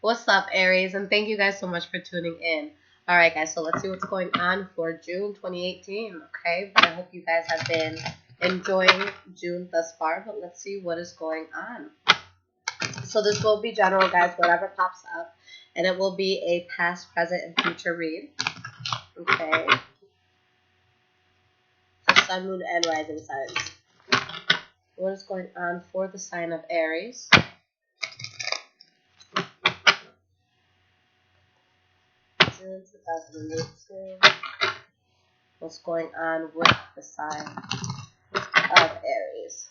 What's up, Aries? And thank you guys so much for tuning in. All right, guys, so let's see what's going on for June 2018, okay? But I hope you guys have been enjoying June thus far, but let's see what is going on. So this will be general, guys, whatever pops up, and it will be a past, present, and future read, okay? For Sun, Moon, and Rising signs. What is going on for the sign of Aries? June 2018. What's going on with the sign of Aries?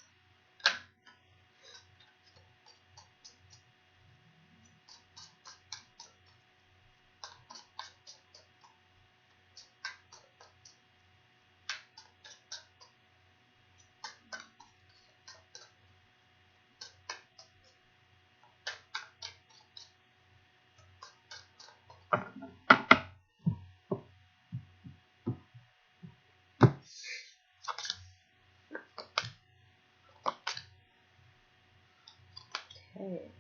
Okay.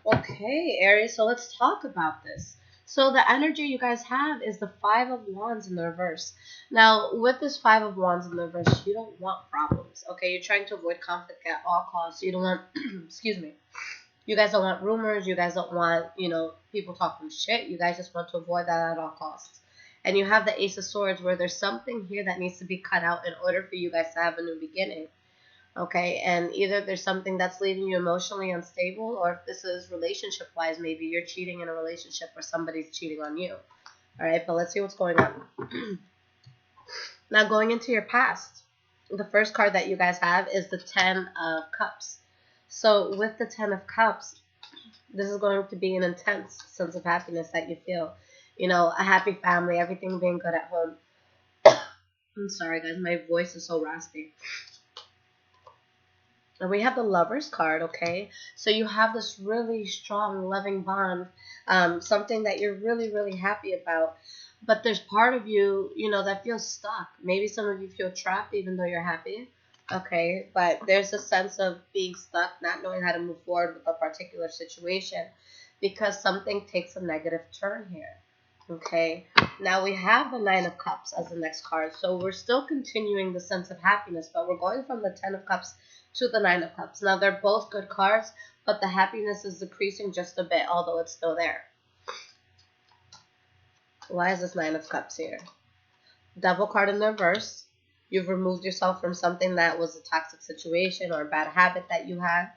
Okay, Aries, so let's talk about this. So the energy you guys have is the Five of Wands in the reverse. Now, with this Five of Wands in the reverse, you don't want problems, okay? You're trying to avoid conflict at all costs. You don't want, excuse me, you guys don't want rumors. You guys don't want, people talking shit. You guys just want to avoid that at all costs. And you have the Ace of Swords where there's something here that needs to be cut out in order for you guys to have a new beginning. Okay, and either there's something that's leaving you emotionally unstable, or if this is relationship wise, maybe you're cheating in a relationship or somebody's cheating on you. All right, but let's see what's going on. Now, going into your past, the first card that you guys have is the Ten of Cups. So with the Ten of Cups, this is going to be an intense sense of happiness that you feel. A happy family, everything being good at home. I'm sorry, guys, my voice is so raspy. And we have the Lovers card, okay? So you have this really strong, loving bond, something that you're really, really happy about. But there's part of you, that feels stuck. Maybe some of you feel trapped even though you're happy, okay? But there's a sense of being stuck, not knowing how to move forward with a particular situation because something takes a negative turn here, okay? Now we have the Nine of Cups as the next card. So we're still continuing the sense of happiness, but we're going from the Ten of Cups to the Nine of Cups. Now, they're both good cards, but the happiness is decreasing just a bit, although it's still there. Why is this Nine of Cups here? Devil card in the reverse. You've removed yourself from something that was a toxic situation or a bad habit that you had.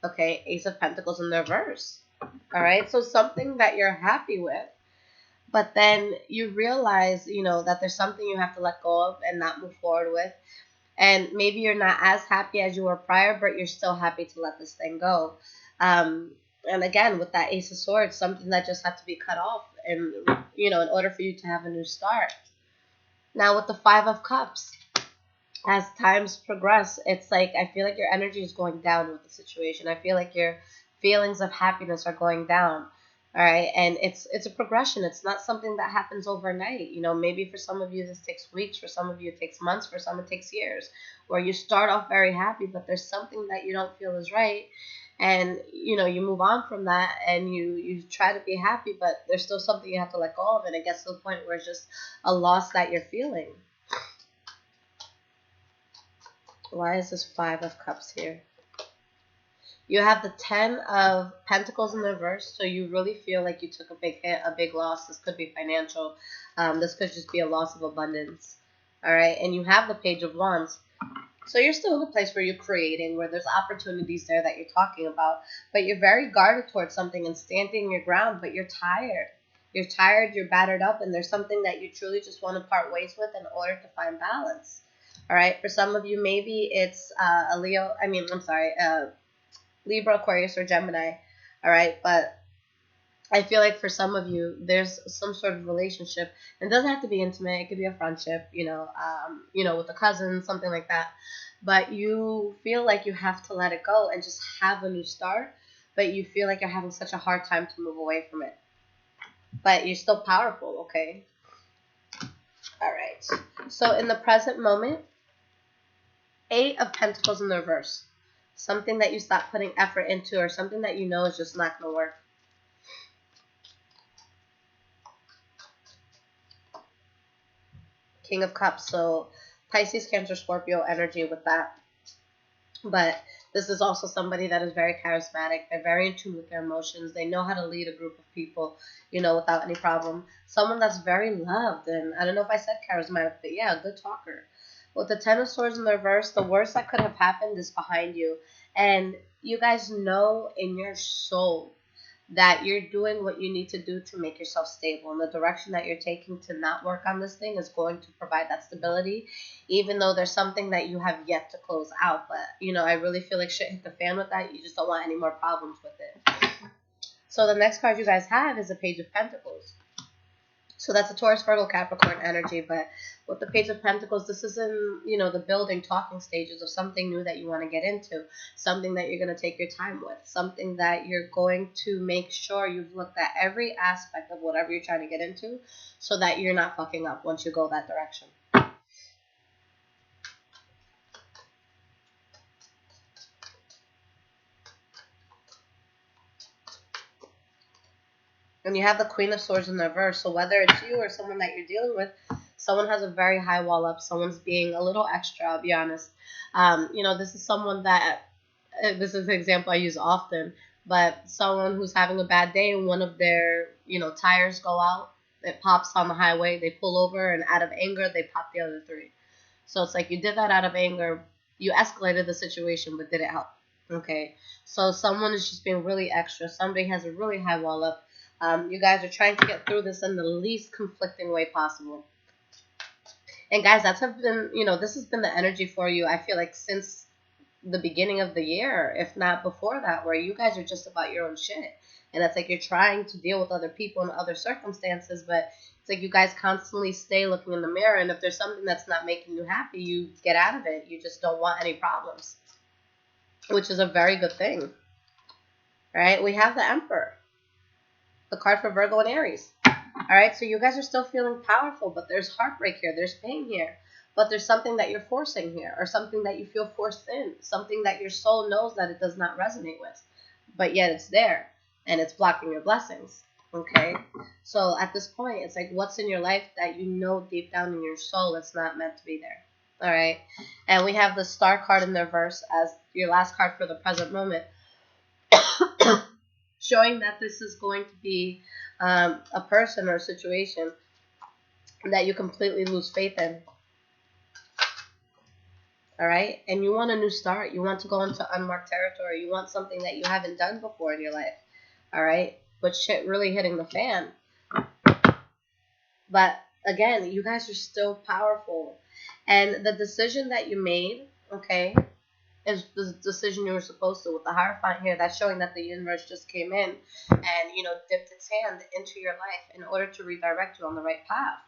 Okay, Ace of Pentacles in the reverse. All right, so something that you're happy with, but then you realize, that there's something you have to let go of and not move forward with. And maybe you're not as happy as you were prior, but you're still happy to let this thing go. And again, with that Ace of Swords, something that just had to be cut off and, in order for you to have a new start. Now with the Five of Cups, as times progress, it's like I feel like your energy is going down with the situation. I feel like your feelings of happiness are going down. All right, and it's a progression. It's not something that happens overnight. Maybe for some of you this takes weeks, for some of you it takes months, for some it takes years, where you start off very happy, but there's something that you don't feel is right, and you move on from that, and you try to be happy, but there's still something you have to let go of, and it gets to the point where it's just a loss that you're feeling. Why is this Five of Cups here? You have the Ten of Pentacles in the reverse, so you really feel like you took a big hit, a big loss. This could be financial. This could just be a loss of abundance. All right, and you have the Page of Wands. So you're still in a place where you're creating, where there's opportunities there that you're talking about, but you're very guarded towards something and standing your ground, but you're tired. You're tired, you're battered up, and there's something that you truly just want to part ways with in order to find balance. All right, for some of you, maybe it's Libra, Aquarius, or Gemini, all right? But I feel like for some of you, there's some sort of relationship. It doesn't have to be intimate. It could be a friendship, with a cousin, something like that. But you feel like you have to let it go and just have a new start, but you feel like you're having such a hard time to move away from it. But you're still powerful, okay? All right. So in the present moment, Eight of Pentacles in the reverse. Something that you stop putting effort into, or something that you know is just not going to work. King of Cups. So Pisces, Cancer, Scorpio energy with that. But this is also somebody that is very charismatic. They're very in tune with their emotions. They know how to lead a group of people, you know, without any problem. Someone that's very loved. And I don't know if I said charismatic, but yeah, a good talker. With the Ten of Swords in the reverse, the worst that could have happened is behind you. And you guys know in your soul that you're doing what you need to do to make yourself stable. And the direction that you're taking to not work on this thing is going to provide that stability, even though there's something that you have yet to close out. But, you know, I really feel like shit hit the fan with that. You just don't want any more problems with it. So the next card you guys have is the Page of Pentacles. So that's a Taurus, Virgo, Capricorn energy. But with the Page of Pentacles, this is in, you know, the building, talking stages of something new that you want to get into, something that you're going to take your time with, something that you're going to make sure you've looked at every aspect of whatever you're trying to get into so that you're not fucking up once you go that direction. And you have the Queen of Swords in the reverse. So whether it's you or someone that you're dealing with, someone has a very high wall up. Someone's being a little extra, I'll be honest. You know, this is someone that, this is an example I use often, but someone who's having a bad day and one of their, you know, tires go out, it pops on the highway, they pull over, and out of anger, they pop the other three. So it's like you did that out of anger. You escalated the situation, but did it help? Okay. So someone is just being really extra. Somebody has a really high wall up. You guys are trying to get through this in the least conflicting way possible. And guys, that's been, you know, this has been the energy for you, I feel like, since the beginning of the year, if not before that, where you guys are just about your own shit. And it's like you're trying to deal with other people and other circumstances, but it's like you guys constantly stay looking in the mirror, and if there's something that's not making you happy, you get out of it. You just don't want any problems, which is a very good thing. Right? We have the Emperor, the card for Virgo and Aries. All right, so you guys are still feeling powerful, but there's heartbreak here, there's pain here, but there's something that you're forcing here, or something that you feel forced in, something that your soul knows that it does not resonate with, but yet it's there, and it's blocking your blessings, okay? So at this point, it's like, what's in your life that you know deep down in your soul it's not meant to be there, all right? And we have the Star card in the reverse as your last card for the present moment, showing that this is going to be a person or a situation that you completely lose faith in. All right? And you want a new start. You want to go into unmarked territory. You want something that you haven't done before in your life. All right? But shit really hitting the fan. But again, you guys are still powerful. And the decision that you made, okay, is the decision you were supposed to. With the Hierophant here, that's showing that the universe just came in and, you know, dipped its hand into your life in order to redirect you on the right path.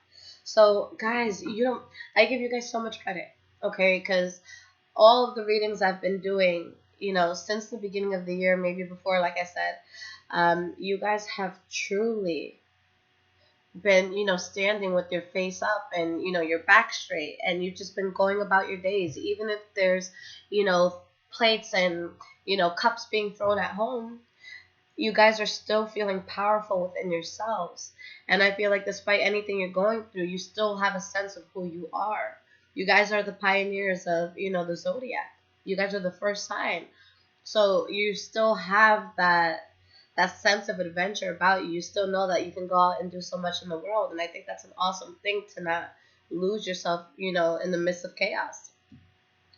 So, guys, I give you guys so much credit, okay, because all of the readings I've been doing, you know, since the beginning of the year, maybe before, like I said, you guys have truly been, you know, standing with your face up and, you know, your back straight, and you've just been going about your days, even if there's, you know, plates and, you know, cups being thrown at home. You guys are still feeling powerful within yourselves. And I feel like despite anything you're going through, you still have a sense of who you are. You guys are the pioneers of, you know, the zodiac. You guys are the first sign. So you still have that sense of adventure about you. You still know that you can go out and do so much in the world. And I think that's an awesome thing, to not lose yourself, you know, in the midst of chaos.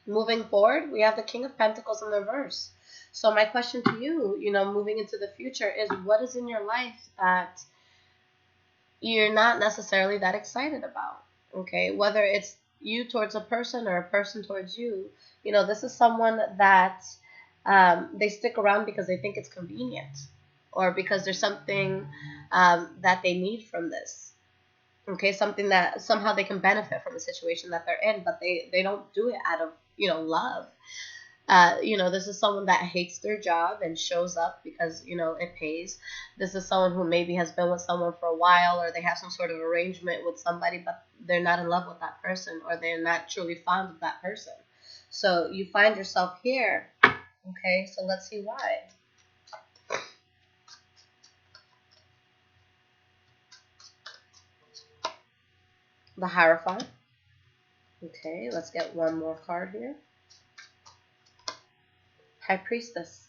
Moving forward, we have the King of Pentacles in the reverse. So my question to you, you know, moving into the future is, what is in your life that you're not necessarily that excited about? Okay, whether it's you towards a person or a person towards you, you know, this is someone that they stick around because they think it's convenient, or because there's something that they need from this. Okay, something that somehow they can benefit from the situation that they're in, but they don't do it out of, you know, love. You know, this is someone that hates their job and shows up because, you know, it pays. This is someone who maybe has been with someone for a while, or they have some sort of arrangement with somebody, but they're not in love with that person, or they're not truly fond of that person. So you find yourself here. Okay, so let's see why. The Hierophant. Okay, let's get one more card here. High Priestess.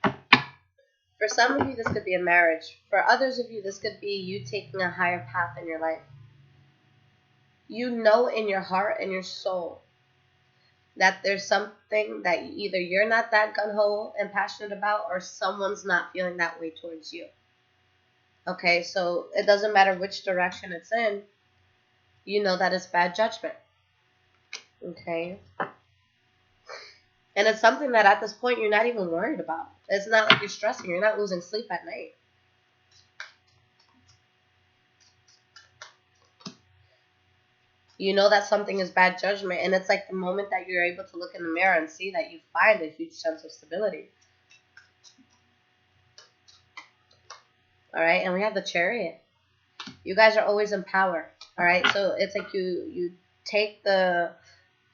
For some of you, this could be a marriage. For others of you, this could be you taking a higher path in your life. You know in your heart and your soul that there's something that either you're not that gung-ho and passionate about, or someone's not feeling that way towards you. Okay, so it doesn't matter which direction it's in. You know that it's bad judgment. Okay? And it's something that at this point you're not even worried about. It's not like you're stressing. You're not losing sleep at night. You know that something is bad judgment, and it's like the moment that you're able to look in the mirror and see that, you find a huge sense of stability. All right, and we have the Chariot. You guys are always in power. All right, so it's like you take the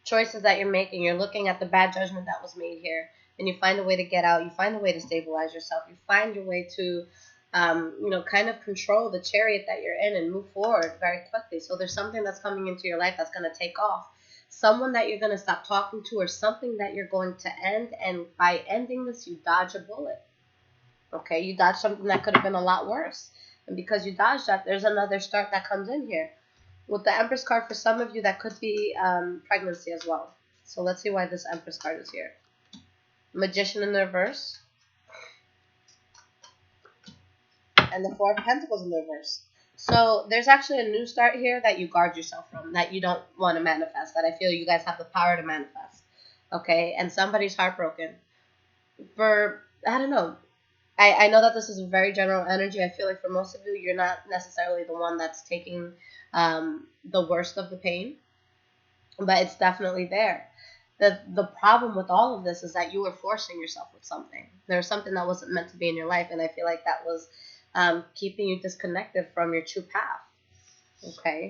choices that you're making. You're looking at the bad judgment that was made here, and you find a way to get out. You find a way to stabilize yourself. You find your way to kind of control the chariot that you're in and move forward very quickly. So there's something that's coming into your life that's going to take off. Someone that you're going to stop talking to, or something that you're going to end. And by ending this, you dodge a bullet. Okay, you dodge something that could have been a lot worse. And because you dodged that, there's another start that comes in here. With the Empress card, for some of you, that could be pregnancy as well. So let's see why this Empress card is here. Magician in the reverse. And the Four of Pentacles in the reverse. So there's actually a new start here that you guard yourself from, that you don't want to manifest, that I feel you guys have the power to manifest. Okay? And somebody's heartbroken. For, I don't know. I know that this is a very general energy. I feel like for most of you, you're not necessarily the one that's taking the worst of the pain. But it's definitely there. The problem with all of this is that you were forcing yourself with something. There was something that wasn't meant to be in your life, and I feel like that was keeping you disconnected from your true path. Okay?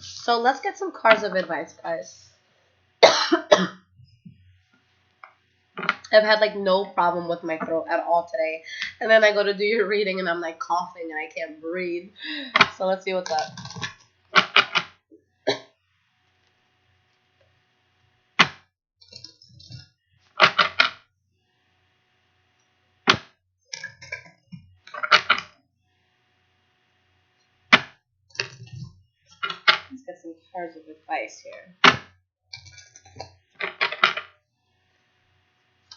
So let's get some cards of advice, guys. I've had like no problem with my throat at all today. And then I go to do your reading and I'm like coughing and I can't breathe. So let's see what's up. Let's get some cards of advice here.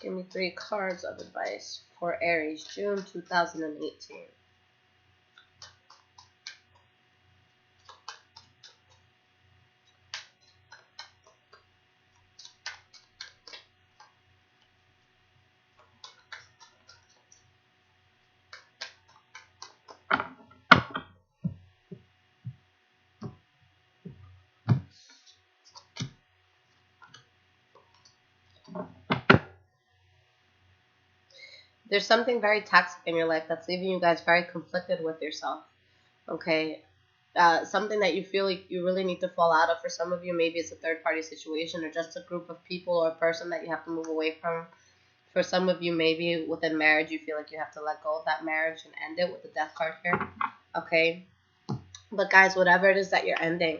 Give me 3 cards of advice for Aries, June 2018. There's something very toxic in your life that's leaving you guys very conflicted with yourself. Okay? Something that you feel like you really need to fall out of. For some of you, maybe it's a third-party situation or just a group of people or a person that you have to move away from. For some of you, maybe within marriage, you feel like you have to let go of that marriage and end it with the Death card here. Okay? But guys, whatever it is that you're ending,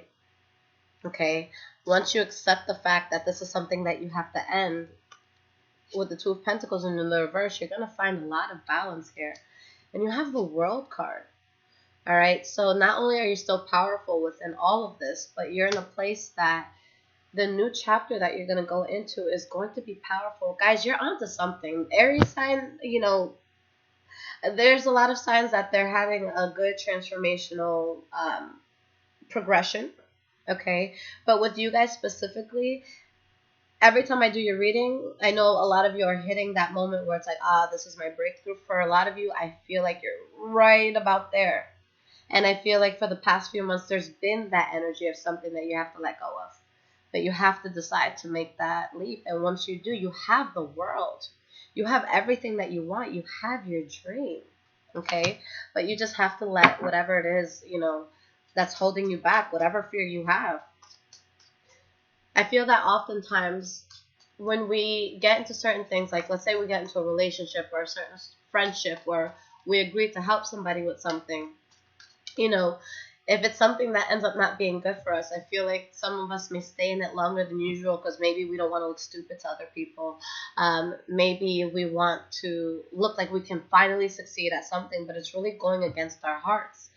okay, once you accept the fact that this is something that you have to end, with the Two of Pentacles in the reverse, you're going to find a lot of balance here. And you have the World card. All right? So not only are you still powerful within all of this, but you're in a place that the new chapter that you're going to go into is going to be powerful. Guys, you're onto something. Aries sign, there's a lot of signs that they're having a good transformational progression. Okay? But with you guys specifically, every time I do your reading, I know a lot of you are hitting that moment where it's like, this is my breakthrough. For a lot of you, I feel like you're right about there. And I feel like for the past few months, there's been that energy of something that you have to let go of. That you have to decide to make that leap. And once you do, you have the world. You have everything that you want. You have your dream. Okay? But you just have to let whatever it is, that's holding you back, whatever fear you have, I feel that oftentimes when we get into certain things, like let's say we get into a relationship or a certain friendship where we agree to help somebody with something, you know, if it's something that ends up not being good for us, I feel like some of us may stay in it longer than usual because maybe we don't want to look stupid to other people. Maybe we want to look like we can finally succeed at something, but it's really going against our hearts.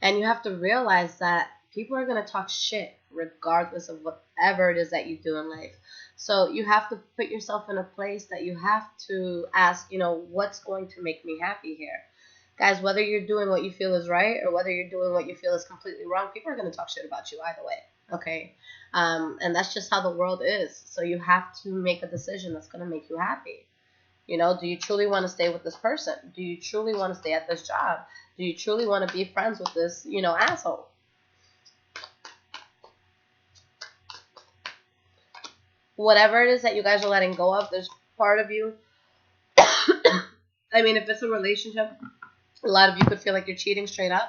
And you have to realize that people are going to talk shit regardless of whatever it is that you do in life. So you have to put yourself in a place that you have to ask, what's going to make me happy here? Guys, whether you're doing what you feel is right or whether you're doing what you feel is completely wrong, people are going to talk shit about you either way. Okay? And that's just how the world is. So you have to make a decision that's going to make you happy. Do you truly want to stay with this person? Do you truly want to stay at this job? Do you truly want to be friends with this, asshole? Whatever it is that you guys are letting go of, there's part of you. I mean, if it's a relationship, a lot of you could feel like you're cheating straight up.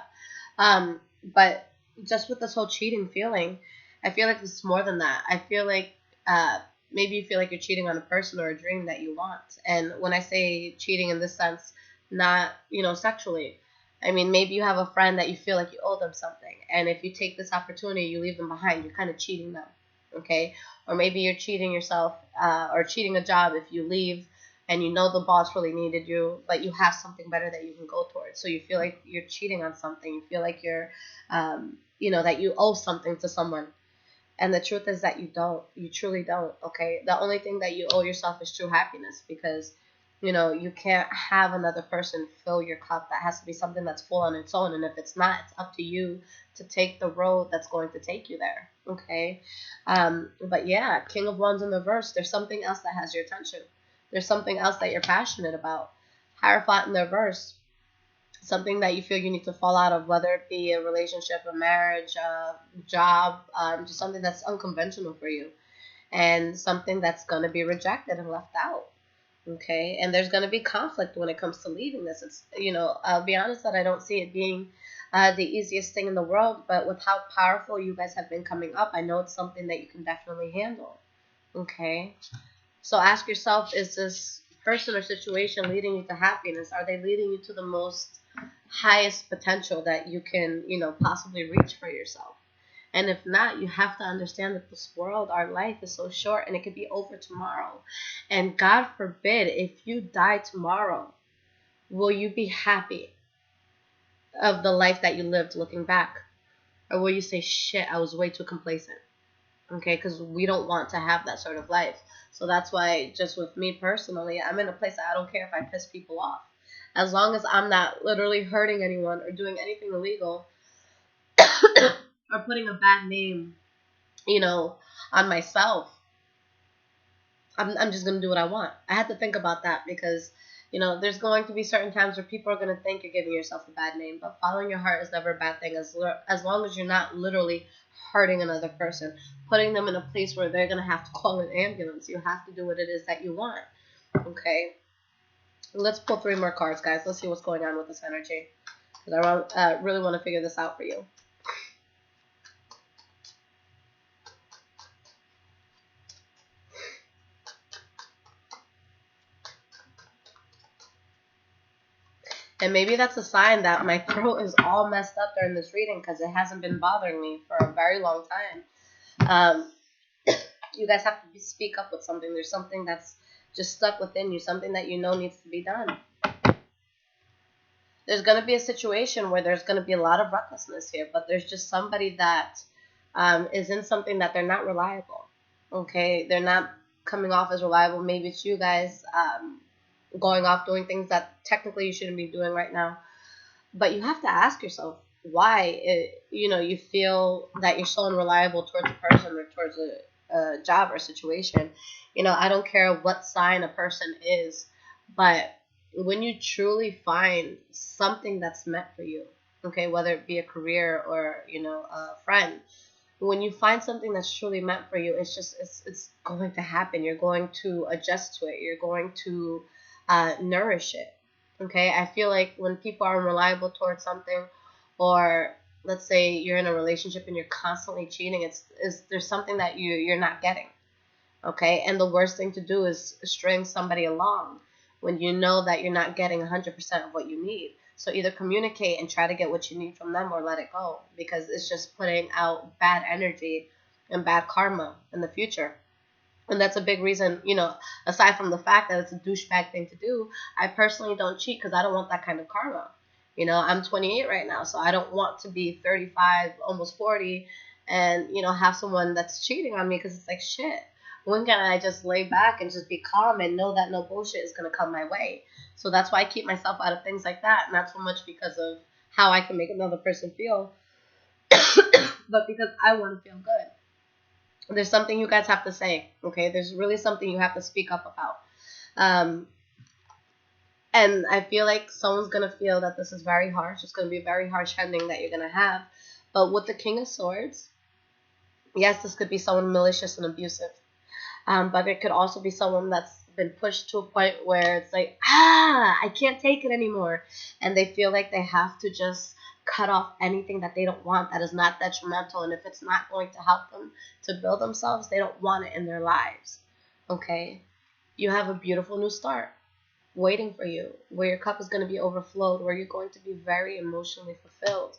But just with this whole cheating feeling, I feel like it's more than that. I feel like maybe you feel like you're cheating on a person or a dream that you want. And when I say cheating in this sense, not, sexually. I mean, maybe you have a friend that you feel like you owe them something. And if you take this opportunity, you leave them behind, you're kind of cheating them. Okay? Or maybe you're cheating yourself or cheating a job if you leave and you know the boss really needed you, but you have something better that you can go towards. So you feel like you're cheating on something. You feel like you're, that you owe something to someone. And the truth is that you don't. You truly don't, okay? The only thing that you owe yourself is true happiness because, you can't have another person fill your cup. That has to be something that's full on its own. And if it's not, it's up to you to take the road that's going to take you there, okay? But yeah, King of Wands in the verse, there's something else that has your attention. There's something else that you're passionate about. Hierophant in the verse, something that you feel you need to fall out of, whether it be a relationship, a marriage, a job, just something that's unconventional for you, and something that's going to be rejected and left out. Okay, and there's going to be conflict when it comes to leaving this. It's, I'll be honest that I don't see it being the easiest thing in the world, but with how powerful you guys have been coming up, I know it's something that you can definitely handle. Okay, so ask yourself, is this person or situation leading you to happiness? Are they leading you to the most highest potential that you can, possibly reach for yourself? And if not, you have to understand that this world, our life is so short and it could be over tomorrow. And God forbid, if you die tomorrow, will you be happy of the life that you lived looking back? Or will you say, shit, I was way too complacent? Okay, because we don't want to have that sort of life. So that's why, just with me personally, I'm in a place that I don't care if I piss people off. As long as I'm not literally hurting anyone or doing anything illegal or putting a bad name, on myself, I'm just going to do what I want. I had to think about that because, there's going to be certain times where people are going to think you're giving yourself a bad name. But following your heart is never a bad thing as long as you're not literally hurting another person, putting them in a place where they're going to have to call an ambulance. You have to do what it is that you want. Okay? Let's pull 3 more cards, guys. Let's see what's going on with this energy. Because I really want to figure this out for you. And maybe that's a sign that my throat is all messed up during this reading because it hasn't been bothering me for a very long time. You guys have to speak up with something. There's something that's just stuck within you, something that needs to be done. There's going to be a situation where there's going to be a lot of recklessness here, but there's just somebody that is in something that they're not reliable. Okay? They're not coming off as reliable. Maybe it's you guys going off doing things that technically you shouldn't be doing right now. But you have to ask yourself why you feel that you're so unreliable towards a person or towards a job or situation. I don't care what sign a person is, but when you truly find something that's meant for you, okay, whether it be a career or a friend, when you find something that's truly meant for you, it's going to happen. You're going to adjust to it. You're going to nourish it. Okay, I feel like when people are unreliable towards something, or let's say you're in a relationship and you're constantly cheating, there's something that you're not getting. Okay, and the worst thing to do is string somebody along when you know that you're not getting 100% of what you need. So either communicate and try to get what you need from them, or let it go, because it's just putting out bad energy and bad karma in the future. And that's a big reason, aside from the fact that it's a douchebag thing to do, I personally don't cheat because I don't want that kind of karma. I'm 28 right now, so I don't want to be 35, almost 40, and, have someone that's cheating on me, because it's like, shit. When can I just lay back and just be calm and know that no bullshit is going to come my way? So that's why I keep myself out of things like that, not so much because of how I can make another person feel, but because I want to feel good. There's something you guys have to say, okay? There's really something you have to speak up about. And I feel like someone's going to feel that this is very harsh. It's going to be a very harsh ending that you're going to have. But with the King of Swords, yes, this could be someone malicious and abusive. But it could also be someone that's been pushed to a point where it's like, I can't take it anymore. And they feel like they have to just cut off anything that they don't want, that is not detrimental. And if it's not going to help them to build themselves, they don't want it in their lives. Okay? You have a beautiful new start waiting for you, where your cup is going to be overflowed, where you're going to be very emotionally fulfilled.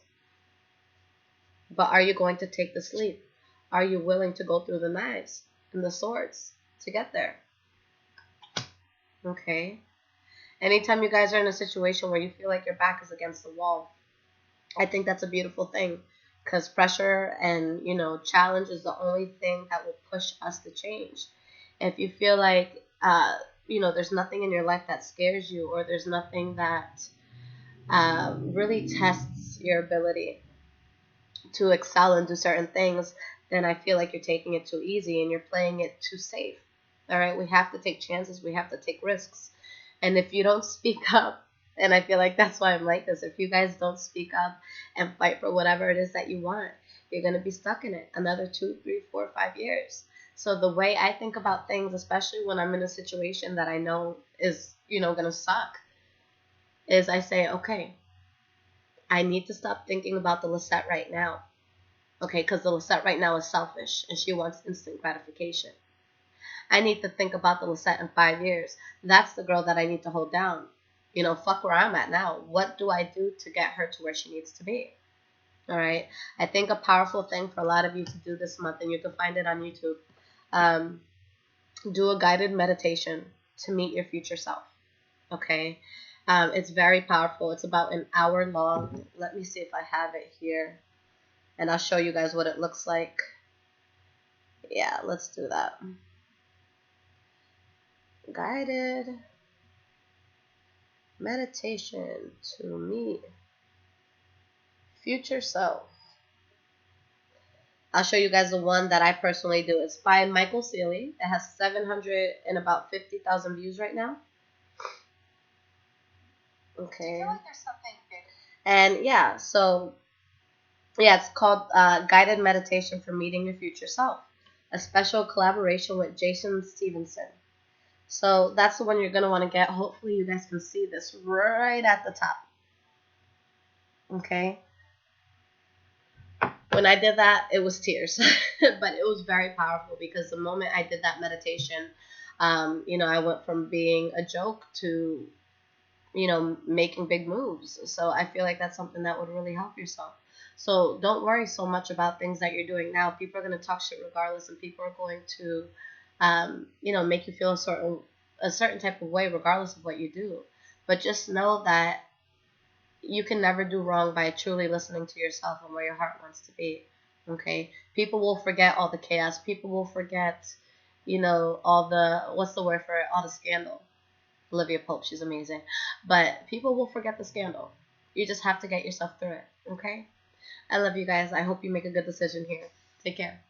But are you going to take the sleep? Are you willing to go through the knives and the swords to get there? Okay. Anytime you guys are in a situation where you feel like your back is against the wall, I think that's a beautiful thing, because pressure and, challenge is the only thing that will push us to change. If you feel like, there's nothing in your life that scares you, or there's nothing that really tests your ability to excel and do certain things, then I feel like you're taking it too easy and you're playing it too safe. All right, we have to take chances. We have to take risks. And if you don't speak up, and I feel like that's why I'm like this, if you guys don't speak up and fight for whatever it is that you want, you're going to be stuck in it another 2, 3, 4, 5 years. So the way I think about things, especially when I'm in a situation that I know is, going to suck, is I say, okay, I need to stop thinking about the Lissette right now. Okay, because the Lissette right now is selfish and she wants instant gratification. I need to think about the Lissette in 5 years. That's the girl that I need to hold down. Fuck where I'm at now. What do I do to get her to where she needs to be? All right. I think a powerful thing for a lot of you to do this month, and you can find it on YouTube, do a guided meditation to meet your future self. Okay. It's very powerful. It's about an hour long. Let me see if I have it here, and I'll show you guys what it looks like. Yeah, let's do that. Guided meditation to meet future self. I'll show you guys the one that I personally do. It's by Michael Seeley. It has 750,000 views right now. Okay. I feel like there's something big. And yeah, so yeah, it's called Guided Meditation for Meeting Your Future Self, a special collaboration with Jason Stevenson. So that's the one you're going to want to get. Hopefully you guys can see this right at the top. Okay. When I did that, it was tears, but it was very powerful, because the moment I did that meditation, I went from being a joke to, making big moves. So I feel like that's something that would really help yourself. So don't worry so much about things that you're doing now. People are going to talk shit regardless, and people are going to, make you feel a certain type of way regardless of what you do. But just know that you can never do wrong by truly listening to yourself and where your heart wants to be. Okay? People will forget all the chaos. People will forget, all the, what's the word for it? All the scandal. Olivia Pope, she's amazing. But people will forget the scandal. You just have to get yourself through it. Okay? I love you guys. I hope you make a good decision here. Take care.